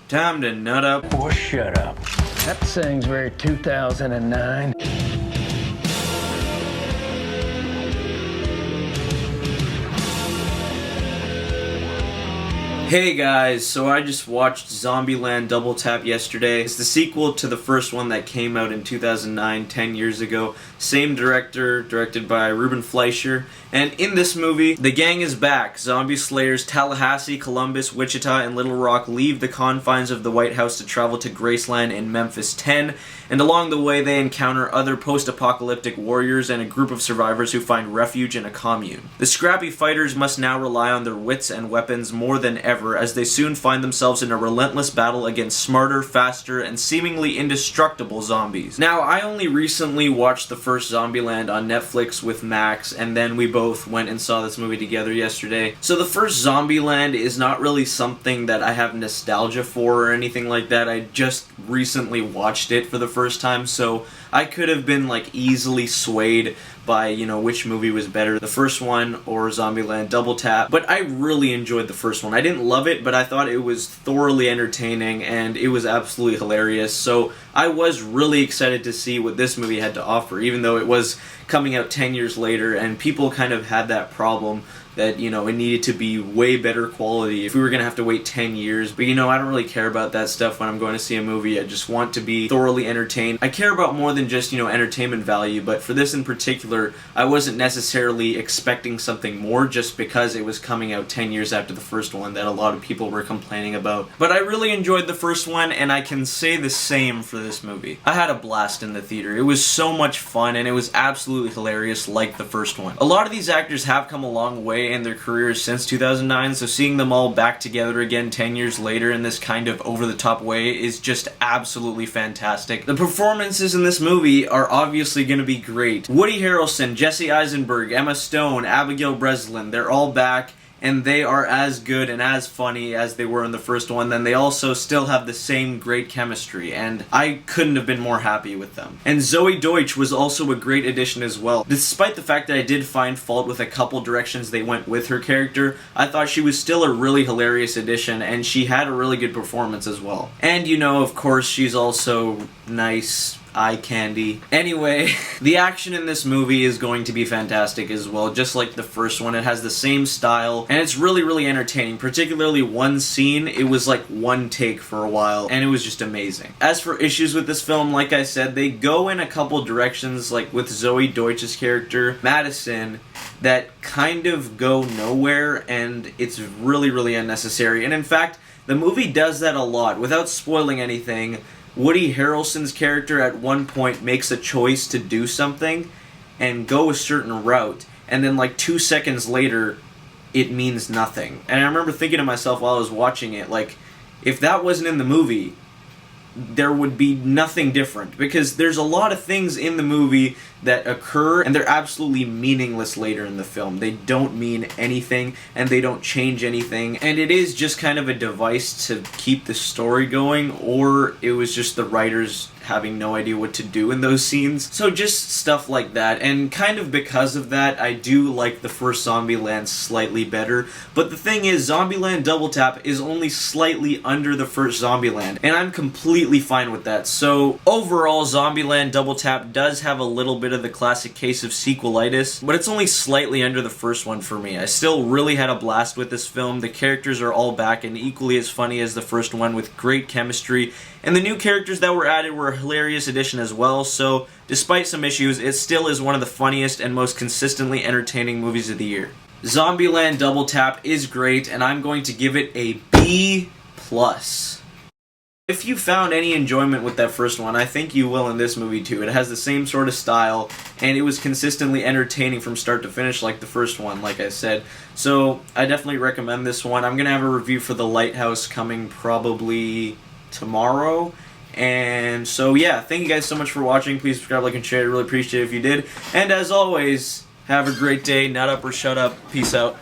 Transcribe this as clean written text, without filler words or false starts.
Time to nut up. Or shut up. That saying's very 2009. Hey guys, so I just watched Zombieland Double Tap yesterday. It's the sequel to the first one that came out in 2009, 10 years ago. Same director, directed by Ruben Fleischer. And in this movie, the gang is back. Zombie slayers Tallahassee, Columbus, Wichita, and Little Rock leave the confines of the White House to travel to Graceland in Memphis 10. And along the way, they encounter other post-apocalyptic warriors and a group of survivors who find refuge in a commune. The scrappy fighters must now rely on their wits and weapons more than ever, as they soon find themselves in a relentless battle against smarter, faster, and seemingly indestructible zombies. Now, I only recently watched the first Zombieland on Netflix with Max, and then we both went and saw this movie together yesterday. So the first Zombieland is not really something that I have nostalgia for or anything like that. I just recently watched it for the first time, so I could have been like easily swayed by, you know, which movie was better, the first one or Zombieland Double Tap. But I really enjoyed the first one. I didn't love it, but I thought it was thoroughly entertaining and it was absolutely hilarious. So I was really excited to see what this movie had to offer, even though it was coming out 10 years later and people kind of had that problem that, you know, it needed to be way better quality if we were going to have to wait 10 years. But, you know, I don't really care about that stuff when I'm going to see a movie. I just want to be thoroughly entertained. I care about more than just, you know, entertainment value, but for this in particular, I wasn't necessarily expecting something more just because it was coming out 10 years after the first one that a lot of people were complaining about. But I really enjoyed the first one, and I can say the same for this movie. I had a blast in the theater. It was so much fun, and it was absolutely hilarious like the first one. A lot of these actors have come a long way in their careers since 2009, so seeing them all back together again 10 years later in this kind of over-the-top way is just absolutely fantastic. The performances in this movie are obviously going to be great. Woody Harrelson, Jesse Eisenberg, Emma Stone, Abigail Breslin, they're all back, and they are as good and as funny as they were in the first one. Then they also still have the same great chemistry, and I couldn't have been more happy with them. And Zoe Deutsch was also a great addition as well. Despite the fact that I did find fault with a couple directions they went with her character, I thought she was still a really hilarious addition, and she had a really good performance as well. And, you know, of course, she's also nice, eye candy. Anyway, the action in this movie is going to be fantastic as well, just like the first one. It has the same style, and it's really, really entertaining. Particularly one scene, it was like one take for a while, and it was just amazing. As for issues with this film, like I said, they go in a couple directions, like with Zoe Deutsch's character, Madison, that kind of go nowhere, and it's really, really unnecessary. And in fact, the movie does that a lot. Without spoiling anything, Woody Harrelson's character at one point makes a choice to do something and go a certain route, and then like 2 seconds later, it means nothing. And I remember thinking to myself while I was watching it, like, if that wasn't in the movie, there would be nothing different, because there's a lot of things in the movie that occur and they're absolutely meaningless later in the film. They don't mean anything and they don't change anything, and it is just kind of a device to keep the story going, or it was just the writers having no idea what to do in those scenes. So just stuff like that, and kind of because of that, I do like the first Zombieland slightly better. But the thing is, Zombieland Double Tap is only slightly under the first Zombieland, and I'm completely fine with that. So overall, Zombieland Double Tap does have a little bit of the classic case of sequelitis, but it's only slightly under the first one for me. I still really had a blast with this film. The characters are all back and equally as funny as the first one, with great chemistry, and the new characters that were added were a hilarious addition as well. So despite some issues, it still is one of the funniest and most consistently entertaining movies of the year. Zombieland Double Tap is great, and I'm going to give it a B+. If you found any enjoyment with that first one, I think you will in this movie too. It has the same sort of style, and it was consistently entertaining from start to finish like the first one, like I said. So I definitely recommend this one. I'm going to have a review for The Lighthouse coming probably tomorrow. And so yeah, thank you guys so much for watching. Please subscribe, like, and share. I really appreciate it if you did. And as always, have a great day. Nut up or shut up. Peace out.